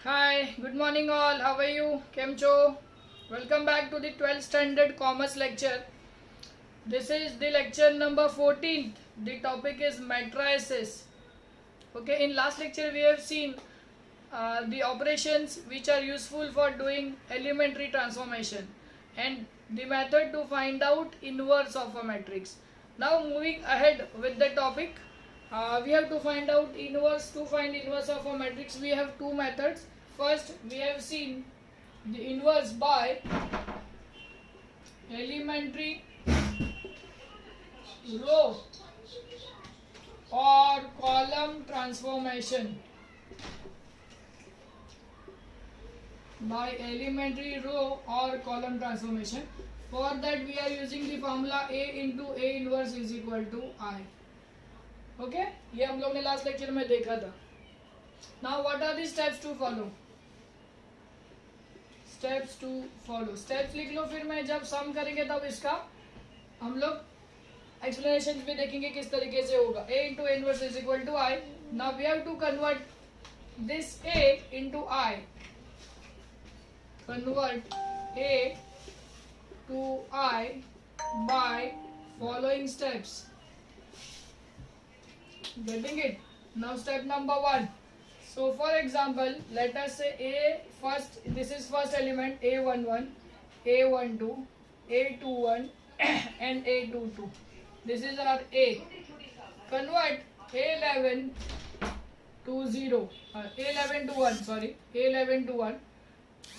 Hi, good morning all. How are you? Kemcho. Welcome back to the 12th standard commerce lecture. This is the lecture number 14th. The topic is matrices. Okay, in last lecture we have seen the operations which are useful for doing elementary transformation and the method to find out inverse of a matrix. Now moving ahead with the topic, we have to find out inverse. To find inverse of a matrix we have two methods. First we have seen the inverse by elementary row or column transformation. By elementary row or column transformation. For that we are using the formula A into A inverse is equal to I. Okay ये हम लोग ने last lecture में देखा था. Now what are the steps to follow. Steps to follow, steps लिख लो. फिर मैं जब सम करेंगे तब इसका हम लोग एक्सप्लेनेशन भी देखेंगे किस तरीके से होगा. A into A inverse is equal to I. Now we have to convert this A into I. Convert A to I by following steps. Getting it? Now step number 1. So for example, let us say A first, this is first element A11, A12, A21 and A22. This is our A. Convert A11 to 0, A11 to 1, sorry, A11 to 1,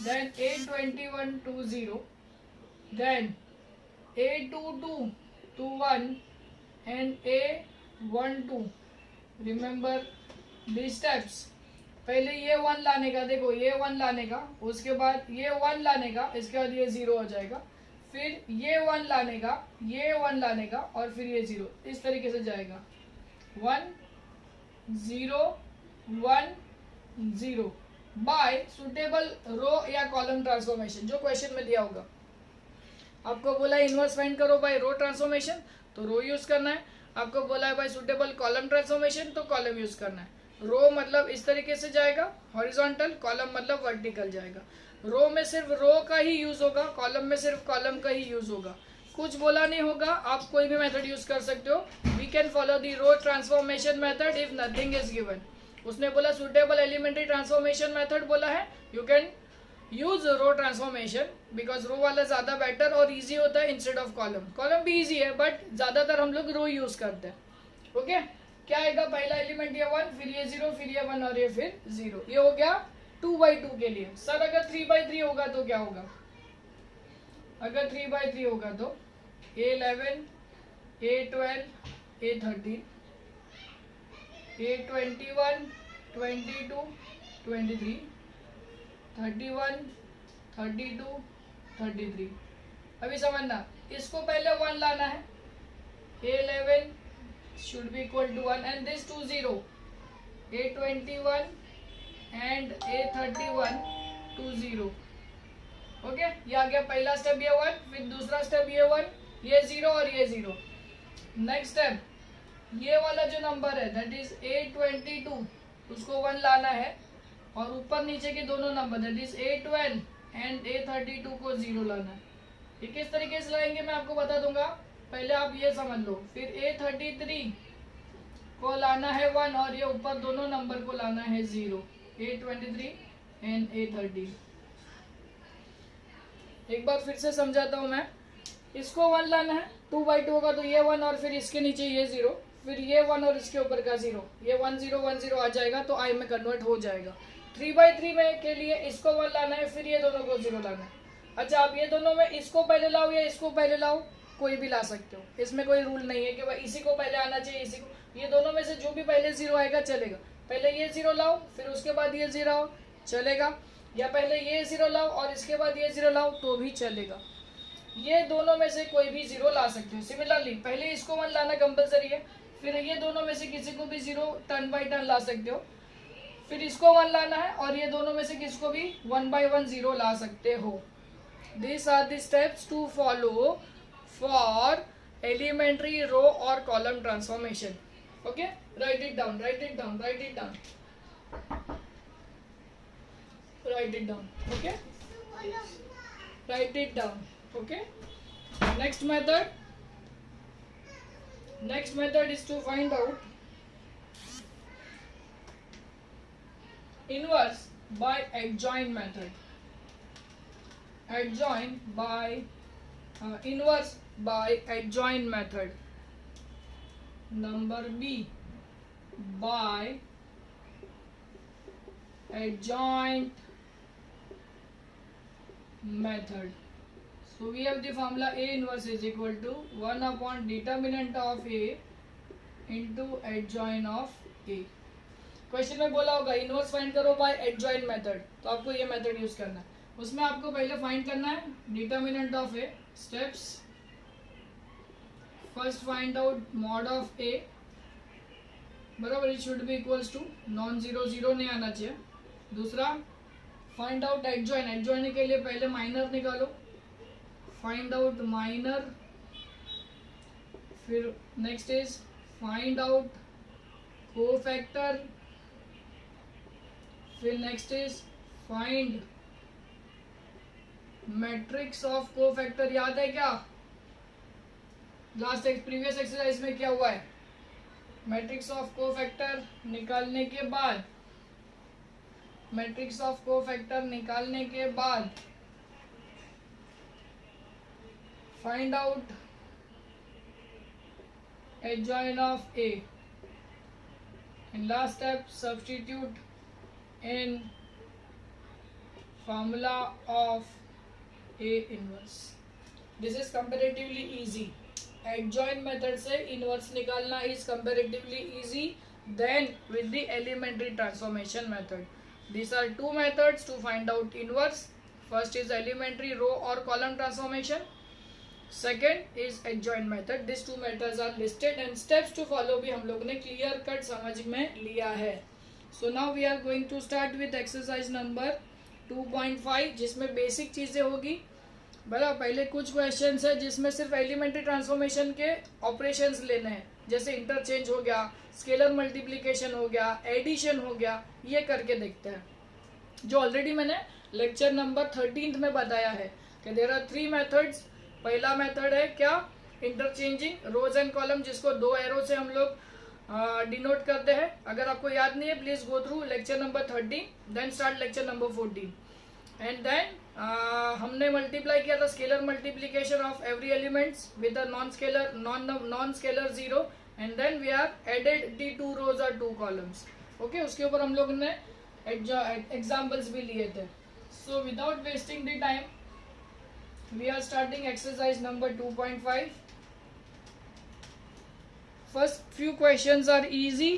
then A21 to 0, then A22 to 1 and A12. Remember the steps. पहले ये 1 लाने का, देखो ये 1 लाने का, उसके बाद ये 1 लाने का, इसके बाद ये 0 हो जाएगा. फिर ये 1 लाने का, ये 1 लाने का और फिर ये 0. इस तरीके से जाएगा 1 0 1 0 बाय सुटेबल रो या कॉलम ट्रांसफॉर्मेशन. जो क्वेश्चन में दिया होगा आपको बोला है इनवर्स फाइंड करो बाय रो ट्रांसफॉर्मेशन, तो रो यूज करना है. आपको बोला है भाई सुटेबल कॉलम ट्रांसफॉर्मेशन, तो कॉलम यूज करना है. रो मतलब इस तरीके से जाएगा हॉरिजॉन्टल, कॉलम मतलब वर्टिकल जाएगा. रो में सिर्फ रो का ही यूज होगा, कॉलम में सिर्फ कॉलम का ही यूज होगा. कुछ बोला नहीं होगा, आप कोई भी मेथड यूज कर सकते हो. We can follow the row transformation method if nothing is given. उसने बोला सुटेबल एलिमेंट्री ट्रांसफॉर्मेशन मेथड बोला है, you can use row transformation because row वाला ज्यादा बेटर और इजी होता है इंस्टेड ऑफ कॉलम. कॉलम भी इजी है बट ज्यादातर हम लोग रो यूज करते हैं. ओके क्या आएगा, पहला एलिमेंट ये 1, फिर ये 0, फिर ये 1 और ये फिर 0. ये हो गया 2/2 के लिए. सर अगर 3/3 होगा तो क्या होगा. अगर 3/3 होगा तो A11 A12 A13 A21 22 23 31 32 33. अभी समझना, इसको पहले 1 लाना है. A11 should be equal to 1 and this to 0. A21 and A31 to 0. Okay ये आ गया पहला स्टेप ये 1, फिर दूसरा स्टेप ये 1, ये 0 और ये 0. नेक्स्ट स्टेप ये वाला जो नंबर है दैट इज A22, उसको 1 लाना है और ऊपर नीचे के दोनों number that is A12 and A32 को 0 लाना है. ये किस तरीके से लाएंगे मैं आपको बता दूंगा, पहले आप ये समझ लो. फिर A33 को लाना है 1 और ये ऊपर दोनों नंबर को लाना है 0. A23 and A30. एक बार फिर से समझाता हूँ मैं. इसको 1 लाना है, 2/2 होगा तो ये 1 और फिर इसके नीचे ये 0, फिर ये 1 और इसके ऊपर का 0, ये 1 0 1 0 आ जाएगा तो आई में कन्वर्ट हो जाएगा. 3/3 में के लिए इसको 1 लाना है, फिर ये दोनों को 0 लाना है. अच्छा आप ये दोनों में इसको पहले लाओ या इसको पहले लाओ, कोई भी ला सकते हो. इसमें कोई रूल नहीं है कि भाई इसी को पहले आना चाहिए इसी को. ये दोनों में से जो भी पहले 0 आएगा चलेगा. पहले ये 0 लाओ फिर उसके बाद ये 0 आओ चलेगा, या पहले ये 0 लाओ और इसके बाद ये 0 लाओ तो भी चलेगा. ये दोनों में से कोई भी 0 ला सकते हो. सिमिलरली पहले इसको 1 लाना कंपलसरी है, फिर ये दोनों में से किसी को भी 0 टर्न बाय टर्न ला सकते हो. फिर इसको 1 लाना है और ये दोनों में से किसको भी 1 by 1 0 ला सकते हो. These are the steps to follow for elementary row or column transformation. Okay, write it down, write it down, write it down. write it down. Okay, write it down. Okay, next method is to find out inverse by adjoint method. Inverse by adjoint method. Number B, by adjoint method. So we have the formula A inverse is equal to 1 upon determinant of A into adjoint of A. Question में बोला होगा inverse find करो bye adjoint method, तो आपको ये method use करना है. उसमें आपको पहले फाइंड करना है determinant of A. Steps, first find out mod of A, बराबर it should be equals to non zero, zero नहीं आना चाहिए. दूसरा फाइंड आउट एडजॉइन. एडजॉइन के लिए पहले माइनर निकालो, फाइंड आउट माइनर. फिर next is find out cofactor. फिर next is find matrix of cofactor. याद है क्या लास्ट प्रीवियस एक्सरसाइज में क्या हुआ है? मैट्रिक्स ऑफ कोफैक्टर निकालने के बाद, मैट्रिक्स ऑफ कोफैक्टर निकालने के बाद find out adjoint of A. In last step, substitute in formula of A inverse. This is comparatively easy. Adjoint method से inverse निकालना is comparatively easy than with the elementary transformation method. These are two methods to find out inverse. First is elementary row or column transformation. Second is adjoint method. These two methods are listed and steps to follow भी हम लोग ने clear cut समझ में लिया है. So now we are going to start with exercise number 2.5 जिसमें basic चीज़ें होगी. बराबर पहले कुछ क्वेश्चंस है जिसमें सिर्फ एलिमेंट्री ट्रांसफॉर्मेशन के ऑपरेशंस लेने हैं, जैसे इंटरचेंज हो गया, स्केलर मल्टीप्लिकेशन हो गया, एडिशन हो गया, ये करके देखते हैं. जो ऑलरेडी मैंने लेक्चर नंबर 13 में बताया है कि देयर आर 3 मेथड्स. पहला मेथड है क्या? इंटरचेंजिंग रोज एंड कॉलम, जिसको 2 एरो से हम लोग डिनोट करते हैं. अगर आपको याद नहीं है please go through lecture number 13 then start lecture number 14. And then हमने मल्टीप्लाई किया था scalar multiplication of every elements with a non scalar zero and then we are added the 2 rows और 2 कॉलम्स. ओके, उसके ऊपर हम लोग ने examples भी लिए थे. So without wasting the time we are starting exercise number 2.5. first few questions are easy.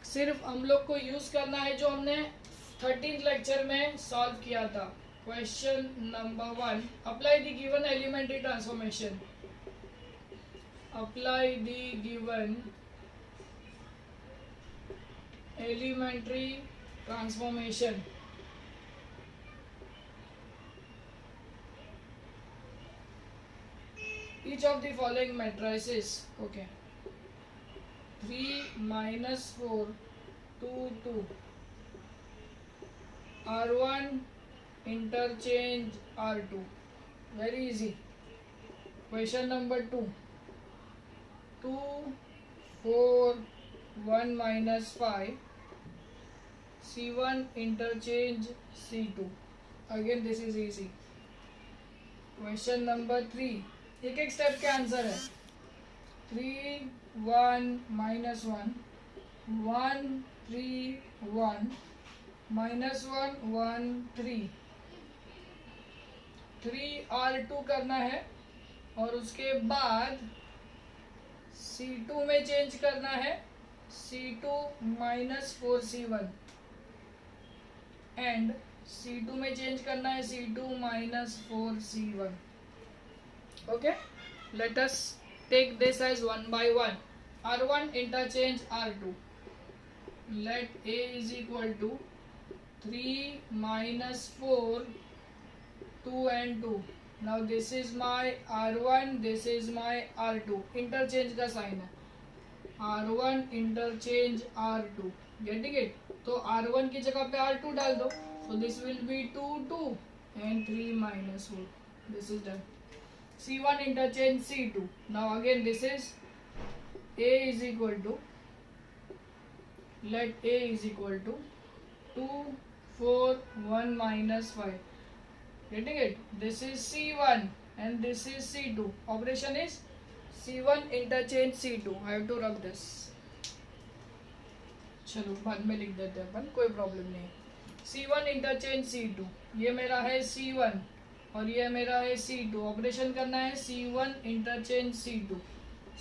सिर्फ हम लोग को यूज करना है जो हमने 13th लेक्चर में सॉल्व किया था. Question number 1, apply the given elementary transformation. Apply the given elementary transformation. Each of the following matrices. Okay, 3 minus 4 2 2 R1 interchange R2. Very easy. Question number 2, 2 4 1 minus 5 C1 interchange C2. Again this is easy. Question number 3, एक एक step के answer है. 3 1 minus 1 1 3 1 minus 1 1 3 3 R2 करना है और उसके बाद C2 में चेंज करना है C2 minus 4 C1 and C2 में चेंज करना है C2 minus 4 C1. Okay, let us take this as one by one. R1 interchange R2. Let A is equal to 3 minus 4 2 and 2. Now this is my R1, this is my R2. Interchange का sign है. R1 interchange R2. Getting it? तो R1 की जगह पे R2 डाल दो, so this will be 2 2 and 3 minus 4. This is done. C1 interchange C2. Now again this is A is equal to, let A is equal to 2 4 1 minus 5. Getting it? This is C1 and this is C2. Operation is C1 interchange C2. I have to rub this. चलो बाद में लिख देते हैं अपन, कोई problem नहीं. C1 interchange C2, ये मेरा है C1 और ये मेरा है C2. ऑपरेशन करना है C1 इंटरचेंज C2.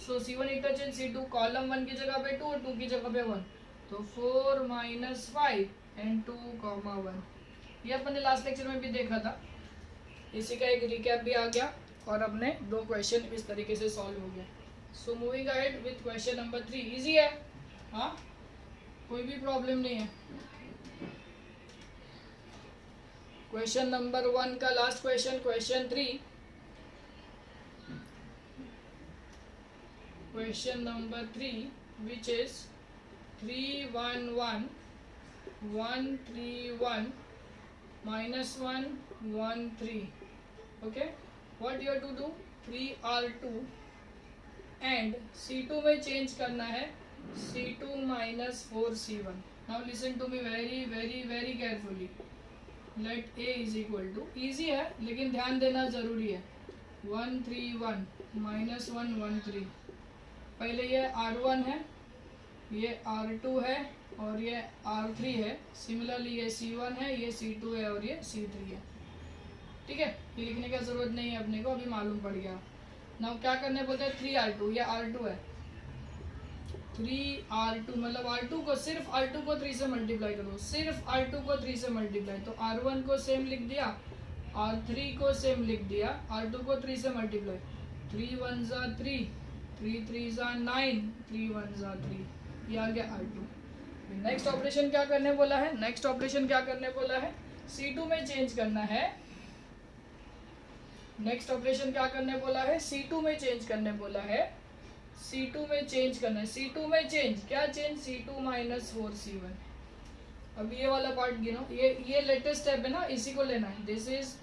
सो C1 इंटरचेंज C2, कॉलम 1 की जगह पे 2 और 2 की जगह पे 1, तो 4 minus 5 and 2, 1. ये अपन ने लास्ट लेक्चर में भी देखा था. इसी का एक रिकैप भी आ गया और अपने 2 क्वेश्चन इस तरीके से सॉल्व हो गया. So moving ahead with question number 3. Easy है, हाँ, कोई भी प्रॉब्लम नहीं है. क्वेश्चन नंबर 1 का last question, question 3. Question number 3 which is 3 1 1 1 3 1 minus 1 1 3. okay, what you have to do, 3R2 and C2 में चेंज करना है C2 minus 4C1. now listen to me very very very carefully. let A is equal to, easy है लेकिन ध्यान देना जरूरी है, 1 3 1 minus 1 1 3. पहले ये R1 है, ये R2 है और ये R3 है. सिमिलरली ये C1 है, ये C2 है और ये C3 है. ठीक है, ये लिखने का जरूरत नहीं है अपने को, अभी मालूम पड़ गया. नाउ क्या करने बोलते हैं, 3R2, ये R2 है, 3R2 मतलब R2 को, सिर्फ R2 को 3 से मल्टीप्लाई करो, सिर्फ R2 को 3 से मल्टीप्लाई. तो R1 को सेम लिख दिया, R3 को सेम लिख दिया, R2 को 3 से मल्टीप्लाई, 3 1 जा 3, 3 3 जा 9, 3 1 जा 3. ये आ गया R2. नेक्स्ट ऑपरेशन क्या करने बोला है, नेक्स्ट ऑपरेशन क्या करने बोला है, C2 में चेंज करना है. नेक्स्ट ऑपरेशन क्या करने बोला है, C2 में चेंज करने बोला है, C2 में चेंज करना है. C2 में चेंज, क्या चेंज, C2 minus 4C1. अब ये वाला पार्ट गिनो, ये लेटेस्ट स्टेप है ना, इसी को लेना है. This is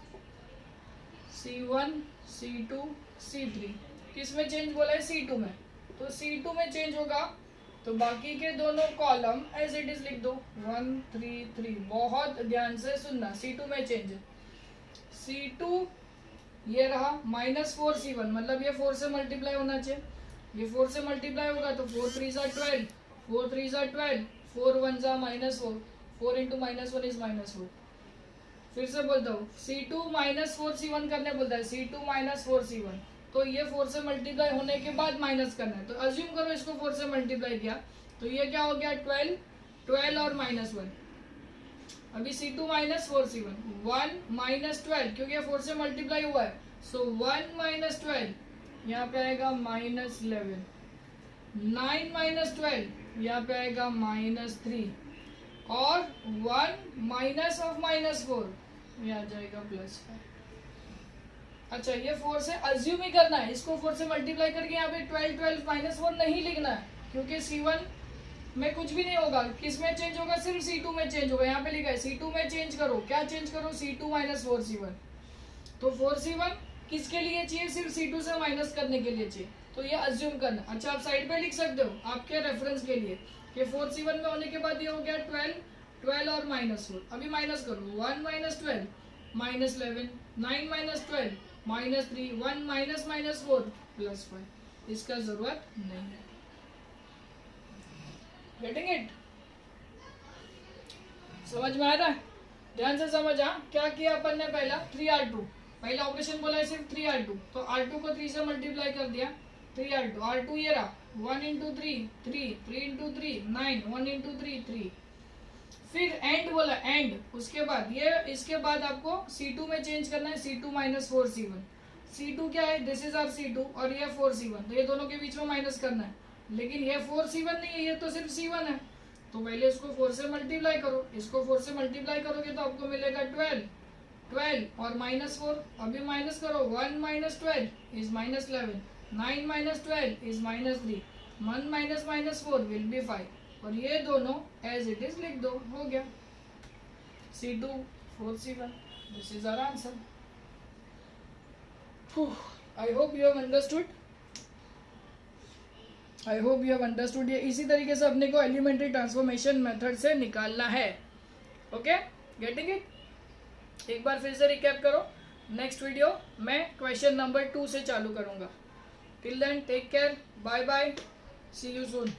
C1 C2 C3. किस में चेंज बोला है, C2 में. तो C2 में चेंज होगा तो बाकी के दोनों कॉलम एज इट इज लिख दो, 1 3 3. बहुत ध्यान से सुनना, C2 में चेंज है. C2 ये रहा -4C1, मतलब ये 4 से मल्टीप्लाई होना चाहिए. ये 4 से मल्टीप्लाई होगा तो 4 3 जा 12, 4 3 जा 12, 4 1 जा -4, 4 इंटू -1 इज -4. फिर से बोलता हूँ, C2 -4C1 करने बोलता है, C2 -4C1. तो ये 4 से मल्टीप्लाई होने के बाद माइनस करना है. तो अज्यूम करो इसको 4 से मल्टीप्लाई किया तो ये क्या हो गया, 12 12 और -1. अभी C2 -4C1, 1 -12 क्योंकि ये 4 से मल्टीप्लाई हुआ है. सो 1 -12 यहाँ पे आएगा -11, 9 -12 यहाँ पे आएगा -3 और 1 माइनस ऑफ -4 ये आ जाएगा +5. अच्छा, ये 4 से अज्यूम ही करना है, इसको 4 से मल्टीप्लाई करके यहाँ पे 12 12 -4 नहीं लिखना है क्योंकि C1 में कुछ भी नहीं होगा. किस में चेंज होगा, सिर्फ C2 में चेंज होगा. यहाँ पे लिखा है C2 में चेंज करो, क्या चेंज करो, C2 -4C1. तो 4C1 किसके लिए चाहिए, सिर्फ C2 से माइनस करने के लिए चाहिए. तो ये अज्यूम करना. अच्छा, आप साइड पे लिख सकते हो आपके रेफरेंस के लिए कि 4C1 में होने के बाद ये हो गया 12 12 और -4. अभी माइनस करो, 1 -12 -11, 9 -12 -3, 1 -4 +5. इसका जरूरत नहीं है. गेटिंग इट, समझ में आ रहा है, ध्यान से समझ. क्या किया अपन ने, पहला 3R2, पहला ऑपरेशन बोला है सिर्फ 3R2, तो R2 को 3 से मल्टीप्लाई कर दिया, 3R2, R2 ये रहा, 1 इंटू 3 3, 3 इंटू 3 9, 1 इंटू 3 3. फिर एंड बोला, एंड, उसके बाद ये, इसके बाद आपको C2 में चेंज करना है, C2 -4C1. C2 क्या है, दिस इज आर C2 और ये 4C1, तो ये दोनों के बीच में माइनस करना है. लेकिन ये 4C1 नहीं है, ये तो सिर्फ C1 है. तो पहले इसको 4 से मल्टीप्लाई करो, इसको 4 से मल्टीप्लाई करोगे तो आपको मिलेगा 12 12 और -4. अभी माइनस करो, 1 -12 इज -11, 9 -12 इज -3, 1 -4 विल बी 5. और ये दोनों एज इट इज लिख दो, हो गया। C2 4 C1, this is our answer. I hope you have understood, I hope you have understood. ये इसी तरीके से अपने को एलिमेंट्री ट्रांसफॉर्मेशन मेथड से निकालना है। Okay, getting it? एक बार फिर से रिकैप करो। नेक्स्ट वीडियो मैं क्वेश्चन नंबर 2 से चालू करूंगा। Till then take care, bye bye, see you soon.